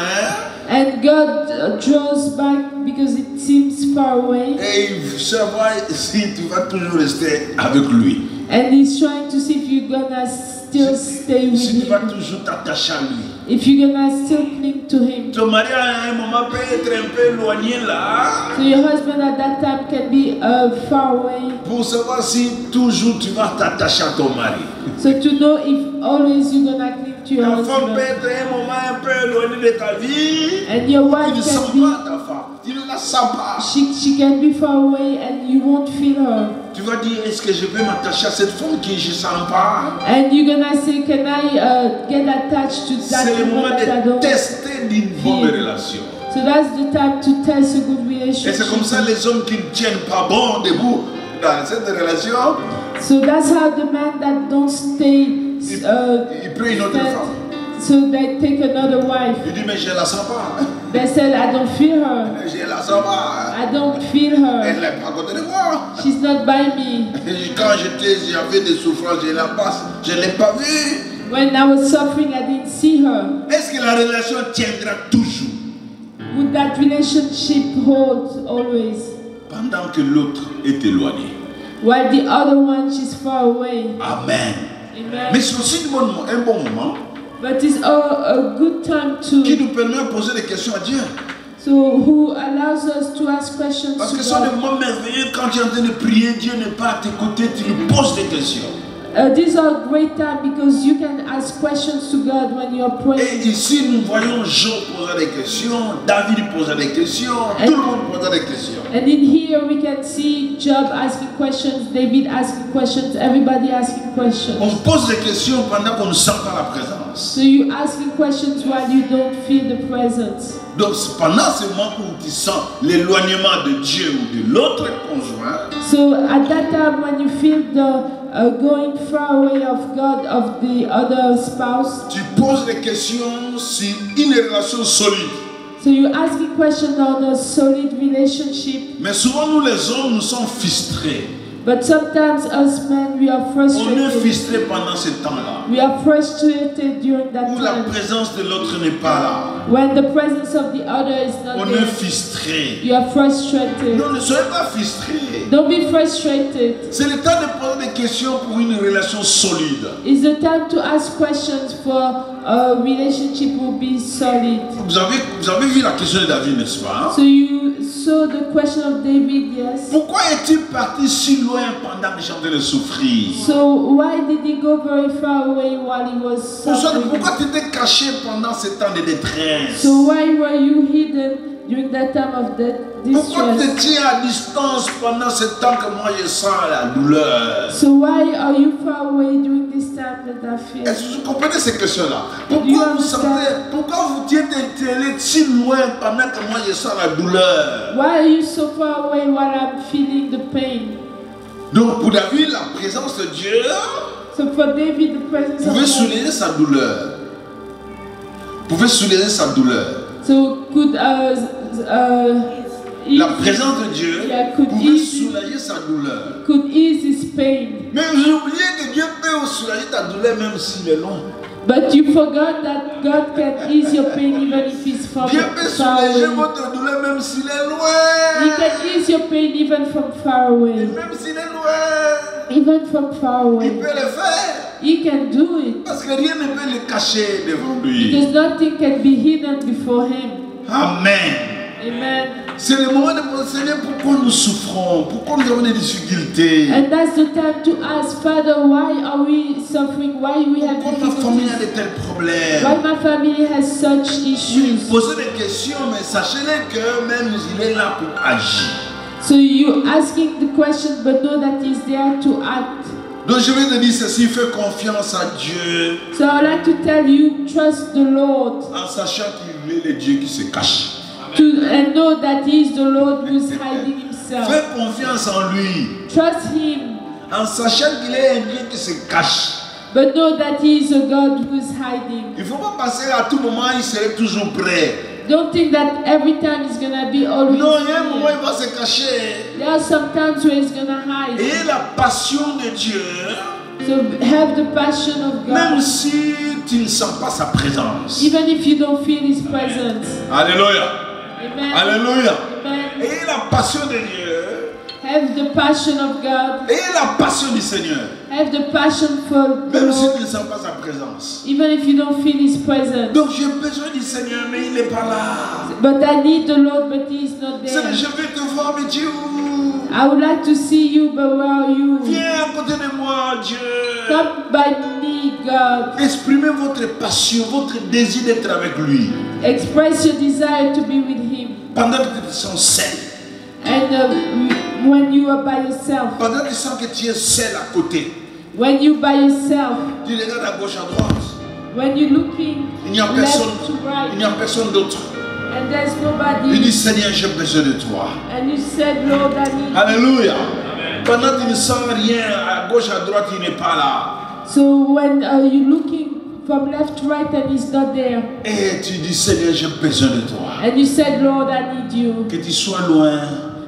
And God draws back because it seems far away. et il veut savoir si tu vas toujours rester avec lui. And He's trying to see if you're gonna still stay with Si tu vas Him, toujours t'attacher à lui. if you're gonna still cling to Him. Ton mari à un moment peut être un peu éloigné là, So your husband at that time can be far away. pour savoir si toujours tu vas t'attacher à ton mari. So to know if always you're gonna cling to your Ta femme peut husband. être un moment un peu éloigné de ta vie. And your Tu wife ne sens can pas ta femme. Tu ne la sens pas. she can be far away and you won't feel her. Tu vas dire, est-ce que je peux m'attacher à cette femme qui je ne sens pas? And you're gonna say, can I get attached to that C'est le woman moment that I de don't tester d'une bonne feel? relation. So that's the time to test a good Et relationship. c'est comme ça les hommes qui ne tiennent pas bon debout dans cette relation, So that's how the men that don't stay ils prennent une autre stand, femme. so they take another wife. Il dit, mais je ne la sens pas. They said, I don't feel her. Je ne la sens pas. I don't feel Elle her. n'est pas à côté de moi. She's not by me. Et quand j'avais des souffrances, je ne l'ai pas vue. When I was suffering, I didn't see her. Est-ce que la relation tiendra toujours Would that relationship hold always? pendant que l'autre est éloigné? While the other one, she's far away. Amen. Amen. Mais c'est aussi un bon moment But it's a good time qui to, nous permet de poser des questions à Dieu. so who allows us to ask questions Parce que to ce sont des God. moments merveilleux quand tu es en train de prier, Dieu n'est pas à tes côtés, tu lui poses des questions. These are great time because you can ask questions to God when you're Et praying. ici, nous voyons Job poser des questions, David poser des questions, tout le monde poser des questions. And in here we can see Job asking questions, David asking questions, everybody asking questions. On pose des questions pendant qu'on ne sent pas la présence. So you asking questions while you don't feel the presence. Donc, c'est pendant ce moment où tu sens l'éloignement de Dieu ou de l'autre conjoint, So at that time when you feel the going far away of God, of the other spouse, tu poses des questions sur une relation solide. so you're asking questions on a solid relationship. Mais souvent, nous les hommes, nous sommes frustrés. But sometimes us men, we are On est frustrated. frustrés pendant ce temps-là, We are frustrated during that où la time. présence de l'autre n'est pas là. When the presence of the other is not On est there, frustrés. you are frustrated. Non, ne soyez pas frustrés. Don't be frustrated. C'est le temps de poser des questions pour une relation solide. It's the time to ask questions for a relationship will be solid. Vous avez vu la question de David, n'est-ce pas? So you saw the question of David, yes? Pourquoi est-il parti si loin pendant que j'étais de souffrir? So why did he go very far away while he was suffering? Pourquoi tu étais caché pendant ce temps de détresse? So why were you hidden during that time of Pourquoi distress. te tiens à distance pendant ce temps que moi je sens la douleur? So why are you far away during this time that I feel? Est-ce que vous comprenez ces questions-là? you Pourquoi vous tiens d'être si loin pendant que moi je sens la douleur? Why are you so far away while I'm feeling the pain? Donc pour David, la présence de Dieu So for David, the presence pouvait of God. soulager sa douleur. Pouvait soulager sa douleur. So could La présence de Dieu could pouvait ease, soulager sa douleur. could ease his pain. Mais vous oubliez que Dieu peut soulager ta douleur même s'il est loin. But you forgot that God can ease your pain even if it's from Dieu peut far soulager away. votre douleur même s'il est He loin. can ease your pain even from far away. Même s'il est loin, Even from far il away. peut le faire. He can do it. Parce que rien ne peut le cacher devant lui. Because nothing can be hidden before him. Amen. Amen. C'est le moment de penser, Seigneur, pourquoi nous souffrons? Pourquoi nous avons des difficultés? And that's the time to ask, Father, why are we suffering? Why we have Pourquoi ma famille a difficulties? de tels problèmes? Why my family has such issues? Posez des questions, mais sachez-le que même il est là pour agir. So you asking the question, but know that He's there to act. Donc je vais te dire ceci, fais confiance à Dieu So I would like to tell you, trust the Lord, en sachant qu'il est le Dieu qui se cache. and know that He is the Lord who's hiding Himself. Fais confiance en lui Trust Him, en sachant qu'il est un Dieu qui se cache. but know that He is a God who's hiding. Il ne faut pas penser à tout moment, il serait toujours prêt. Don't think that every time He's gonna be always Non, il y a un moment, here. il va se cacher. There are some times where He's gonna hide. Et la passion de Dieu, So have the passion of même God, si tu ne sens pas sa présence. even if you don't feel His presence. Alléluia. Amen. Alléluia. Amen. Et la passion de Dieu, Have the passion of God. et la passion du Seigneur, Have the passion for the même si Lord, tu ne sens pas sa présence. even if you don't feel His presence. Donc j'ai besoin du Seigneur, mais il n'est pas là. But I need the Lord, but He is not Seigneur, there. je veux te voir, mais Dieu, I would like to see you, but where are you? viens à côté de moi, Dieu. Come by me, God. Exprimez votre passion, votre désir d'être avec lui. Express your desire to be with Him. Pendant que tu te sens seul, And when you are by yourself, pendant que tu sens que tu es seul à côté, when you by yourself, tu regardes à gauche, à droite, when you're looking il n'y a personne, left to il right, n'y a personne d'autre. and there's Il nobody, dit, Seigneur, j'ai besoin de toi. and you said, Lord, I need. Alléluia. Pendant que tu ne sens rien, à gauche, à droite, il n'est pas là. So when you're looking from left to right and He's not there, Et tu dis, Seigneur, j'ai besoin de toi. and you said, Lord, I need you. Que tu sois loin,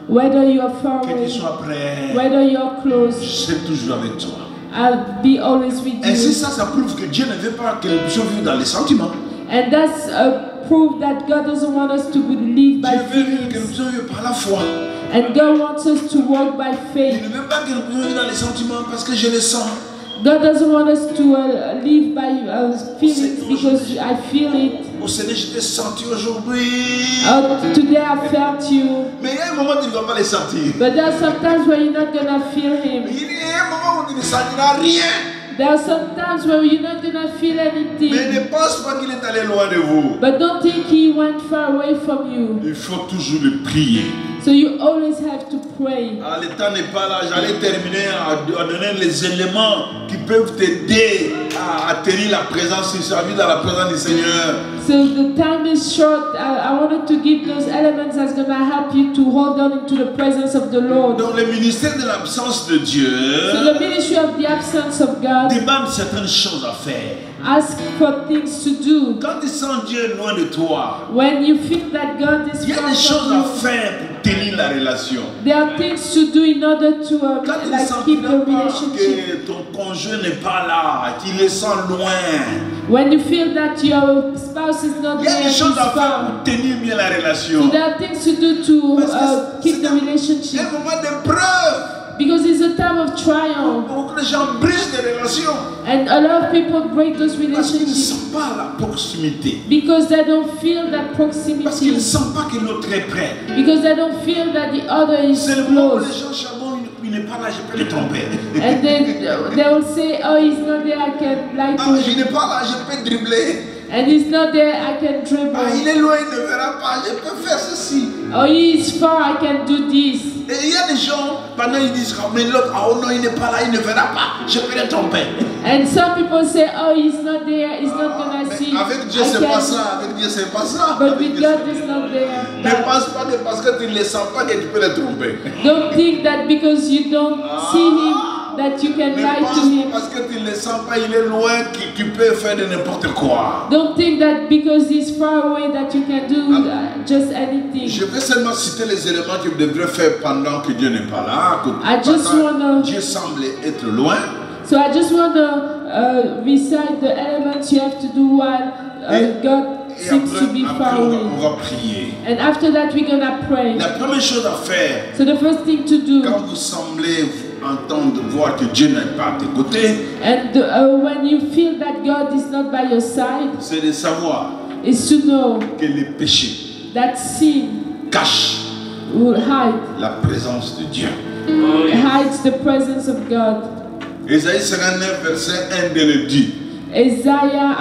Whether you're far que tu away, sois près, whether you're je close, serai toujours avec toi. I'll be always with Ainsi, you. ça prouve que Dieu ne veut pas que nous puissions vivre dans les sentiments. And that's a proof that God doesn't want us to live by Dieu veut que nous feelings. puissions vivre par la foi. And God wants us to walk by Il faith. ne veut pas que nous puissions vivre dans les sentiments parce que je le sens. God doesn't want us to live by feelings because I feel it. Oh Seigneur, je t'ai senti aujourd'hui. Today I felt you. Mais il y a un moment où tu ne vas pas les sentir. But there are some times where you're not gonna feel Him. Il y a un moment où tu ne sentiras rien. There are some times where you're not gonna feel Mais anything. ne pense pas qu'il est allé loin de vous. But don't think He went far away from you. Il faut toujours le prier. So you always have to pray. Ah, le temps n'est pas là. J'allais terminer à donner les éléments qui peuvent t'aider à atterrir la présence, servir dans la présence du Seigneur. So the time is short. I wanted to give those elements that's going to help you to hold on into the presence of the Lord. Donc le ministère de l'absence de Dieu So the ministry of the absence of God, demande certaines choses à faire. ask for things to do. Quand tu sens Dieu loin de toi, When you feel that God is il y a far des choses from à you, faire pour tenir la relation. there are things to do in order to Quand tu ne like sens keep the pas relationship. que ton conjoint n'est pas là, tu le sens loin, When you feel that your spouse is not il y a there, des he's choses à faire far. pour tenir bien la relation. So there are things to do to Parce que keep the c'est relationship. un moment d'épreuve. Because it's a time of trial. Beaucoup de gens brisent des relations And a lot of people break those parce qu'ils ne relationships sentent pas la proximité. because they don't feel that Parce qu'ils ne proximity. sentent pas que l'autre est prêt. Because they don't feel that the other is C'est le moment où les close. gens charbonnent, il n'est pas là, je peux le tromper. And then they will say, oh, he's not there, I can lie Ah, to je him. n'ai pas là, je peux dribbler. And he's not there, I can dribble. Ah, il est loin, il ne verra pas. Je peux faire ceci. Oh, he is far, I can do this. Et il y a des gens, pendant ils disent, oh, mais l'autre, oh non, il n'est pas là, il ne verra pas. Je peux le tromper. And some people say, oh, he's not there, he's not gonna see. Avec Dieu, c'est pas ça. Avec Dieu, c'est pas ça. But with God, he's not there. Ne pense pas que parce que tu ne le sens pas que tu peux le tromper. Don't think that because you don't see him, that you can Ne lie to pense him. pas parce que tu ne le sens pas, il est loin, que tu peux faire de n'importe quoi. Don't think that because he's far away that you can do just anything. Je vais seulement citer les éléments que vous devrez faire pendant que Dieu n'est pas là. I just wanna- Dieu semble être loin. So I just want to recite the elements you have to do while God Et seems to be après, far on away. va prier. And after that, we're gonna pray. La première chose à faire, So the first thing to do, quand vous semblez entendre, voir que Dieu n'est pas à tes côtés, and when you feel that God is not by your side, c'est de savoir is to know que les péchés that sin cachent will hide, la présence de Dieu. hides the presence of God. Ésaïe 59, verset 1 de le dit. Isaiah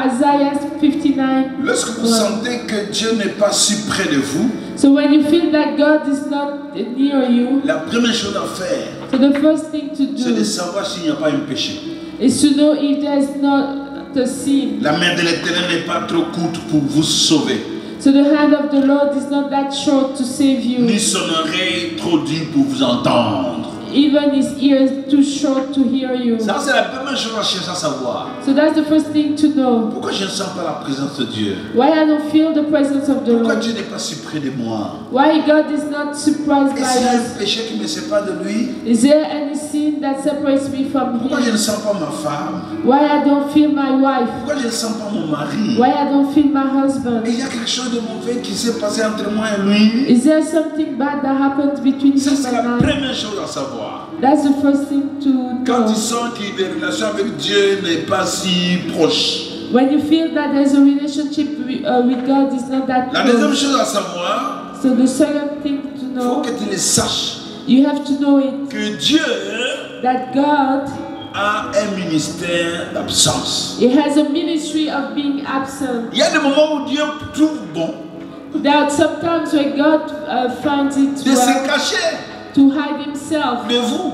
59. Lorsque vous sentez que Dieu n'est pas si près de vous, So when you feel that God is not near you, la première chose à faire, so the first thing to c'est de do savoir s'il n'y a pas un péché. is to know if there's not a sin. La main de l'Éternel n'est pas trop courte pour vous sauver, So the hand of the Lord is not that short to save you, ni son oreille trop dure pour vous entendre. even his ear is too short to hear you. Ça, c'est la première chose à chercher à savoir. So that's the first thing to know. Pourquoi je ne sens pas la présence de Dieu? Why I don't feel the presence of the Pourquoi Lord? Dieu n'est pas si près de moi? Why God is not surprised Est-ce qu'il y a by un us? péché qui me sépare de lui? Is there any sin that separates me from Pourquoi je ne him? sens pas ma femme? Why I don't feel my wife? Pourquoi je ne sens pas mon mari? Why I don't feel my Et husband? il y a quelque chose de mauvais qui s'est passé entre moi et lui. Is there something bad that happened between Ça, him c'est la and I? première chose à savoir. That's the first thing to Quand know. il sent que les relations avec Dieu n'est pas si proches. When you feel that there's a relationship with God is not that La deuxième close. chose à savoir, So the second thing to il faut know, que tu le saches, you have to know it, que Dieu that God, a un ministère d'absence. He has a ministry of being absent. Il y a des moments où Dieu trouve bon There are sometimes where God finds it de se well cacher to hide Himself de vous.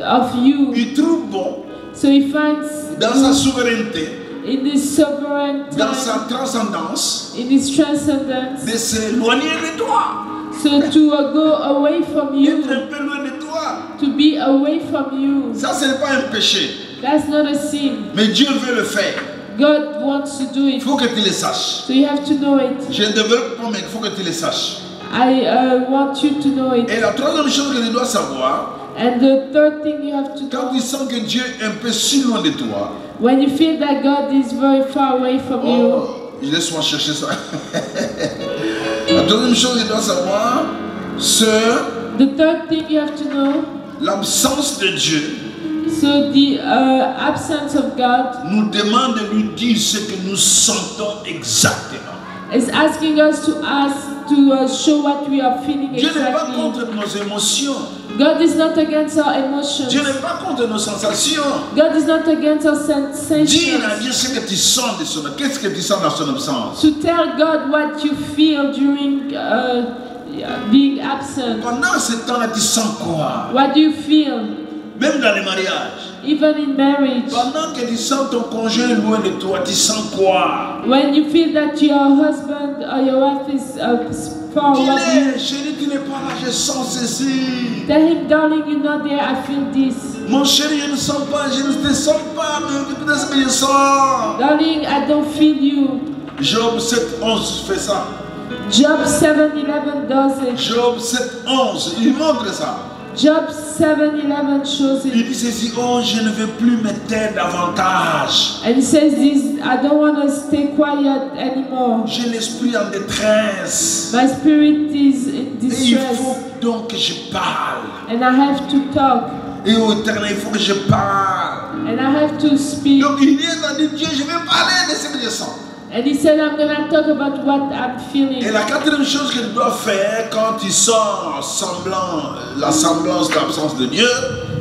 of you. Il trouve bon So He finds dans sa you souveraineté, in His sovereign dans time, sa transcendance, in His transcendence, de s'éloigner de toi, so to go away from d'être you, un peu loin de toi. to be away from you. Ça, ce n'est pas un péché, That's not a sin. mais Dieu veut le faire. God wants to do Il it. faut que tu le saches. So you have to know it. Je ne développe pas, mais il faut que tu le saches. I want you to know it. Et la troisième chose que tu dois savoir, And the third thing you have to quand know, tu sens que Dieu est un peu si loin de toi, when you feel that God is very far away from you, oh, laisse-moi chercher ça. La troisième chose que tu dois savoir, c'est the third thing you have to know, l'absence de Dieu so the absence of God nous demande de lui dire ce que nous sentons exactement. is asking us to show what we are feeling Dieu n'est pas exactly. contre nos émotions. God is not against our emotions. Dieu n'est pas contre nos sensations. God is not against our Dis à sensations. Dieu ce que tu sens de son absence. Qu'est-ce que tu sens dans son absence? To tell God what you feel during being absent. Pendant ce temps-là, tu sens quoi? What do you feel? Même dans les mariages. Even in marriage. Pendant que tu sens ton conjoint loin de toi, tu sens quoi? When you feel that your husband or your wife is far away, Dis-le, chérie, tu n'es pas là, je sens ceci. tell him, darling, you're not there, I feel this. Mon chéri, je ne sens pas, je ne te sens pas, mais peut-être que je sens. Darling, I don't feel you. Job 7:11 fait ça. Job 7:11 does it. Job 7:11, il montre ça. Job 7:11 shows Il it. dit ceci, oh, je ne veux plus me taire davantage. And he says this, I don't want to stay quiet anymore. J'ai l'esprit en détresse. My spirit is in Et il distress. faut donc que je parle. And I have to talk. Et au éternel, il faut que je parle. And I have to speak. Donc il vient dans Dieu, je vais parler de ce que je sens. And he said, I'm going to talk about what I'm feeling. Et la quatrième chose que tu dois faire quand tu sens la semblance de l'absence de Dieu,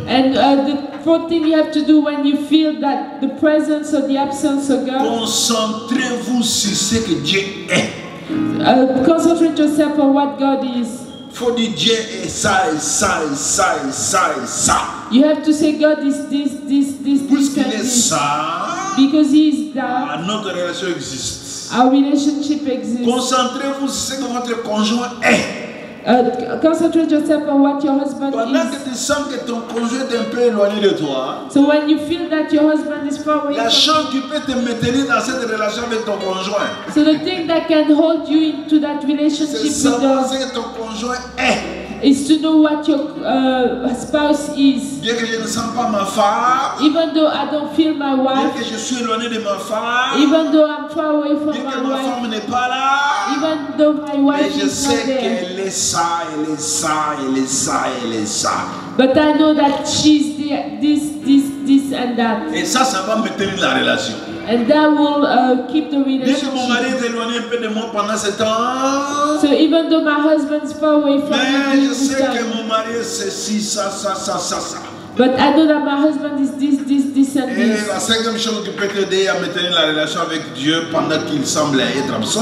And the fourth thing you have to do when you feel that the presence or the absence of God, concentrez-vous sur ce que Dieu est. concentrate yourself on what God is. Faut dire Dieu est ça et ça et ça et ça et ça. You have to say God is this, Puisqu'il and est this. ça, Because He is that, notre relation existe. our relationship exists. Concentrez-vous sur ce que votre conjoint est. Concentrate yourself on what your husband Pendant is. que tu sens que ton conjoint est un peu éloigné de toi, So when you feel that your husband is far away la from chose qui peut te maintenir dans cette relation avec ton conjoint, you, so the thing that can hold you into that c'est relationship savoir with ce que ton conjoint est. is to know what your spouse is. Bien que je ne sens pas ma femme, Even though I don't feel my bien wife, que je suis éloigné de ma femme, even though I'm far away from bien que my ma wife, femme n'est pas là, even though my mais wife je is sais not there. qu'elle est ça, elle est ça, elle est ça, elle est ça. But I know that she's there, this and that. Et ça va maintenir la relation. And that will keep the Bien que mon mari relationship. est éloigné un peu de moi pendant ce temps, So even though my husband is far away from me mais during je this sais que time, mon mari est ceci, ça, ça, ça, ça, ça. but I know that my husband is this and Et this. la cinquième chose qui peut t'aider à maintenir la relation avec Dieu pendant qu'il semble être absent,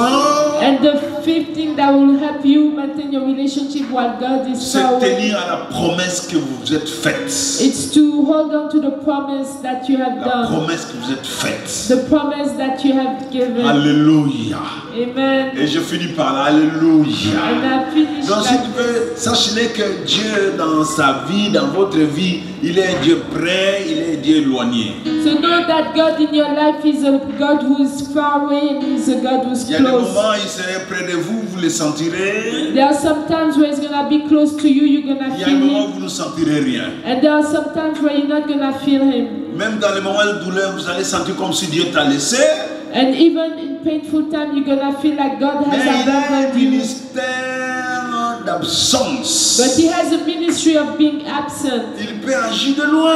And the fifth thing that will help you maintain your relationship while God is c'est far away, tenir à la promesse que vous vous êtes faite. it's to hold on to the promise that you have La done, promesse que vous êtes faite. the promise that you have given. Alléluia. Amen. Et je finis par là. Alléluia. And I finish Donc si like tu veux, sachez que Dieu dans sa vie, dans votre vie, il est un Dieu près, il est un Dieu éloigné. So know that God in your life is a God who is far away and He's a God who's Il y a des close. moments, il serait près de vous, vous le sentirez. There are some times where He's gonna be close to you, you're gonna Il y a un feel moment où Him. vous ne sentirez rien. And there are some times where you're not gonna feel Him. Même dans les moments de douleur, vous allez sentir comme si Dieu t'a laissé. And even in painful time, you're gonna feel like God Mais has il a un abandoned you. ministère d'absence. But He has a ministry of being absent. Il peut agir de loin,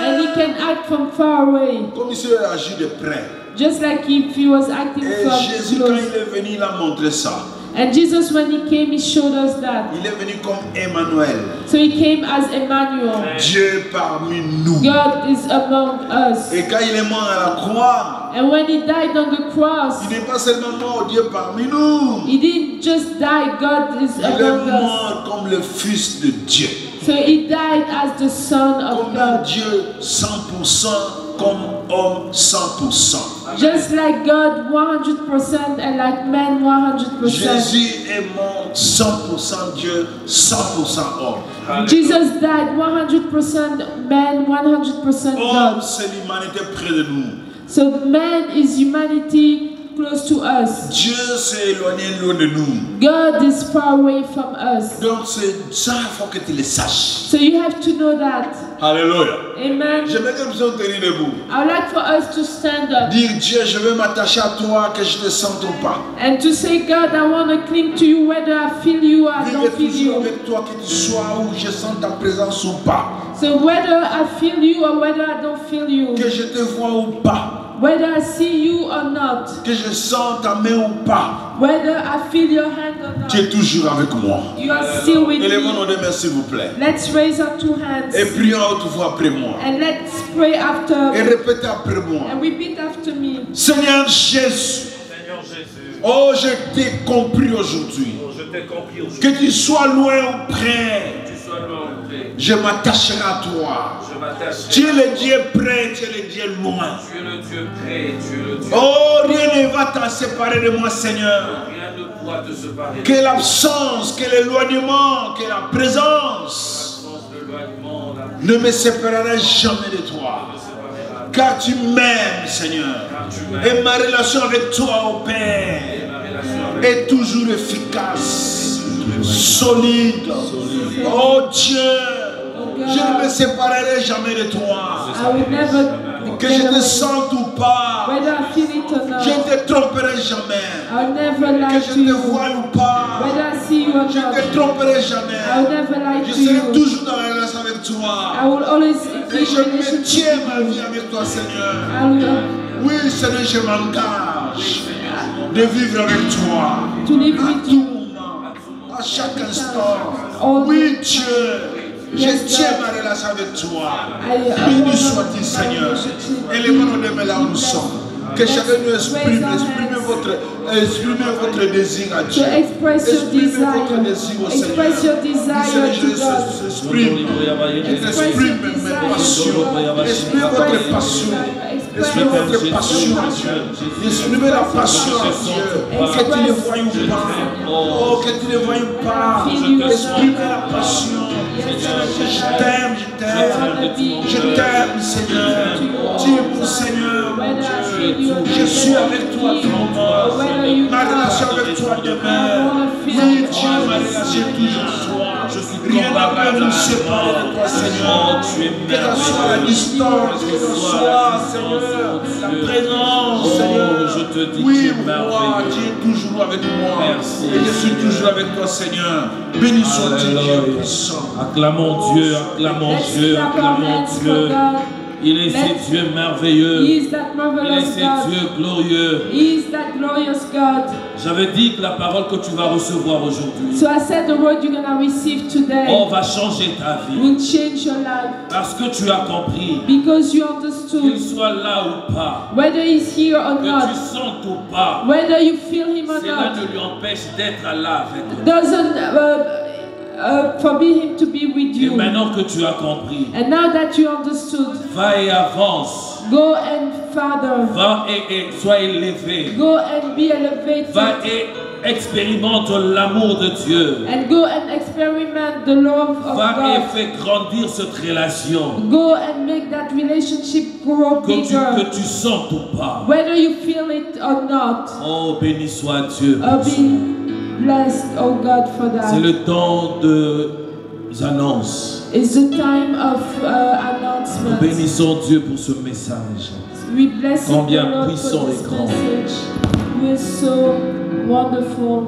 And He can act from far away. comme il serait agir de près. Just like if He was acting Et from Jésus, quand close. il est venu, il a montré ça. And Jesus, when He came, He showed us that. Il est venu comme Emmanuel, So He came as Emmanuel. Dieu parmi nous. God is among us. Et quand il est mort à la croix, And when He died on the cross, il n'est pas seulement mort, Dieu parmi nous. He didn't just die, God is Il est among us. mort comme le Fils de Dieu. So He died as the Son of Comme God. Dieu 100%, comme homme 100%. Just like God 100% and like man 100%. Jésus est mort 100% Dieu, 100% homme. Jesus died 100% man, 100% Homme, God. c'est l'humanité près de nous. So man is humanity close to us. Dieu s'est éloigné loin de nous. God is far away from us. Donc c'est ça, il faut que tu le saches. So you have to know that. Alléluia. Amen. J'aimerais que nous soyons tenir debout. I would like for us to stand up Dire Dieu, je veux m'attacher à toi, que je te sente ou pas. and to say, God, I want to cling to you whether I feel you or I Vivre don't feel toujours you. avec toi, que tu sois où je sens ta présence ou pas. So whether I feel you or whether I don't feel you, Que je te vois ou pas. whether I see you or not, Que je sens ta main ou pas. whether I feel your hand or Tu es not, toujours avec moi. you are still with Élevons me. nos deux mains s'il vous plaît. Let's raise our two hands Et prions à haute voix après moi. and let's pray Et after répétez après moi. and repeat after me. Seigneur Jésus, Seigneur Jésus, oh je t'ai compris aujourd'hui. je t'ai compris aujourd'hui. Que tu sois loin ou près, Que tu sois loin ou près. je m'attacherai à toi. Je m'attacherai. Tu es le Dieu près, tu es le Dieu loin. Tu es le Dieu près, tu es le Dieu. Oh, rien ne va t'en séparer de moi, Seigneur. Rien ne pourra te séparer. Que l'absence, que l'éloignement, que la présence L'absence de l'éloignement, la ne me séparera jamais de toi. séparera. Car tu m'aimes, Seigneur. Car tu m'aimes. Et ma relation avec toi, ô Père, Et ma relation avec est toujours efficace, solide. Oh Dieu, je ne me séparerai jamais de toi. I will never Que je te sente ou pas, whether I feel it or je not. ne te tromperai jamais. I'll never Que lie je to te you. voie ou pas, Whether I see you or je ne not, te tromperai I'll jamais. never lie Je to serai you. toujours dans la relation avec I toi. will always be Et in je me relationship tiens with ma you. vie avec toi, Seigneur. I will Oui, Seigneur, je m'engage de vivre avec toi. to live À with tout you. moment, à chaque instant. Oui, Dieu, Je Yes, tiens God. ma relation avec toi. I Béni want sois-tu, my Seigneur. relationship. Élevons-nous de là où nous sommes. Que chacun nous exprime, exprimez votre désir à Dieu. To express your Exprimez desire. votre désir au Seigneur. Express your desire to God. Exprime mes passions. Exprimez votre passion. Exprimez votre passion à Dieu. Exprimez la passion à Dieu. Que tu ne voyons pas. Oh, que tu ne voyons pas. Exprimez la passion. Je t'aime, je t'aime. Je t'aime, Seigneur. Tu es mon Seigneur, mon Dieu. Je suis avec toi tout le temps. Ma relation avec toi demeure. Oui, Dieu, ma relation toujours toi. Rien ne peut nous séparer de toi, Seigneur. Que ce soit la distance, que ce soit, Seigneur, la présence, Seigneur. Oui, moi, tu es toujours avec moi. Et je suis toujours avec toi, Seigneur. Béni sois-tu, Dieu puissant. Acclamons Dieu, acclamons Dieu, acclamons Dieu. Il est ce Dieu merveilleux. He is that Il est marvelous ce God. Dieu glorieux. He is that glorious God. J'avais dit que la parole que tu vas recevoir aujourd'hui, So I said the word you're going to receive today va changer ta vie. will change your life Parce que tu as compris, because you qu'il understood soit là ou pas, whether he's here or que tu not, sentes ou pas, whether you feel him or cela not, ne lui empêche d'être là avec toi. doesn't forbid him to be with Et you. maintenant que tu as compris, And now that you understood, va et avance. go and Father, Va et sois élevé. go and be elevated, Va et expérimente l'amour de Dieu. and go and experiment the love of Va et God. fais grandir cette relation. Go and make that relationship grow Que bigger, tu sentes ou pas. whether you feel it or not. Oh, béni soit Dieu. Be blessed, oh God, for C'est that. le temps de annonces. It's the time of Nous announcements. bénissons Dieu pour ce message. We bless you, Combien Lord, puissant for this et grand. message. We're so wonderful.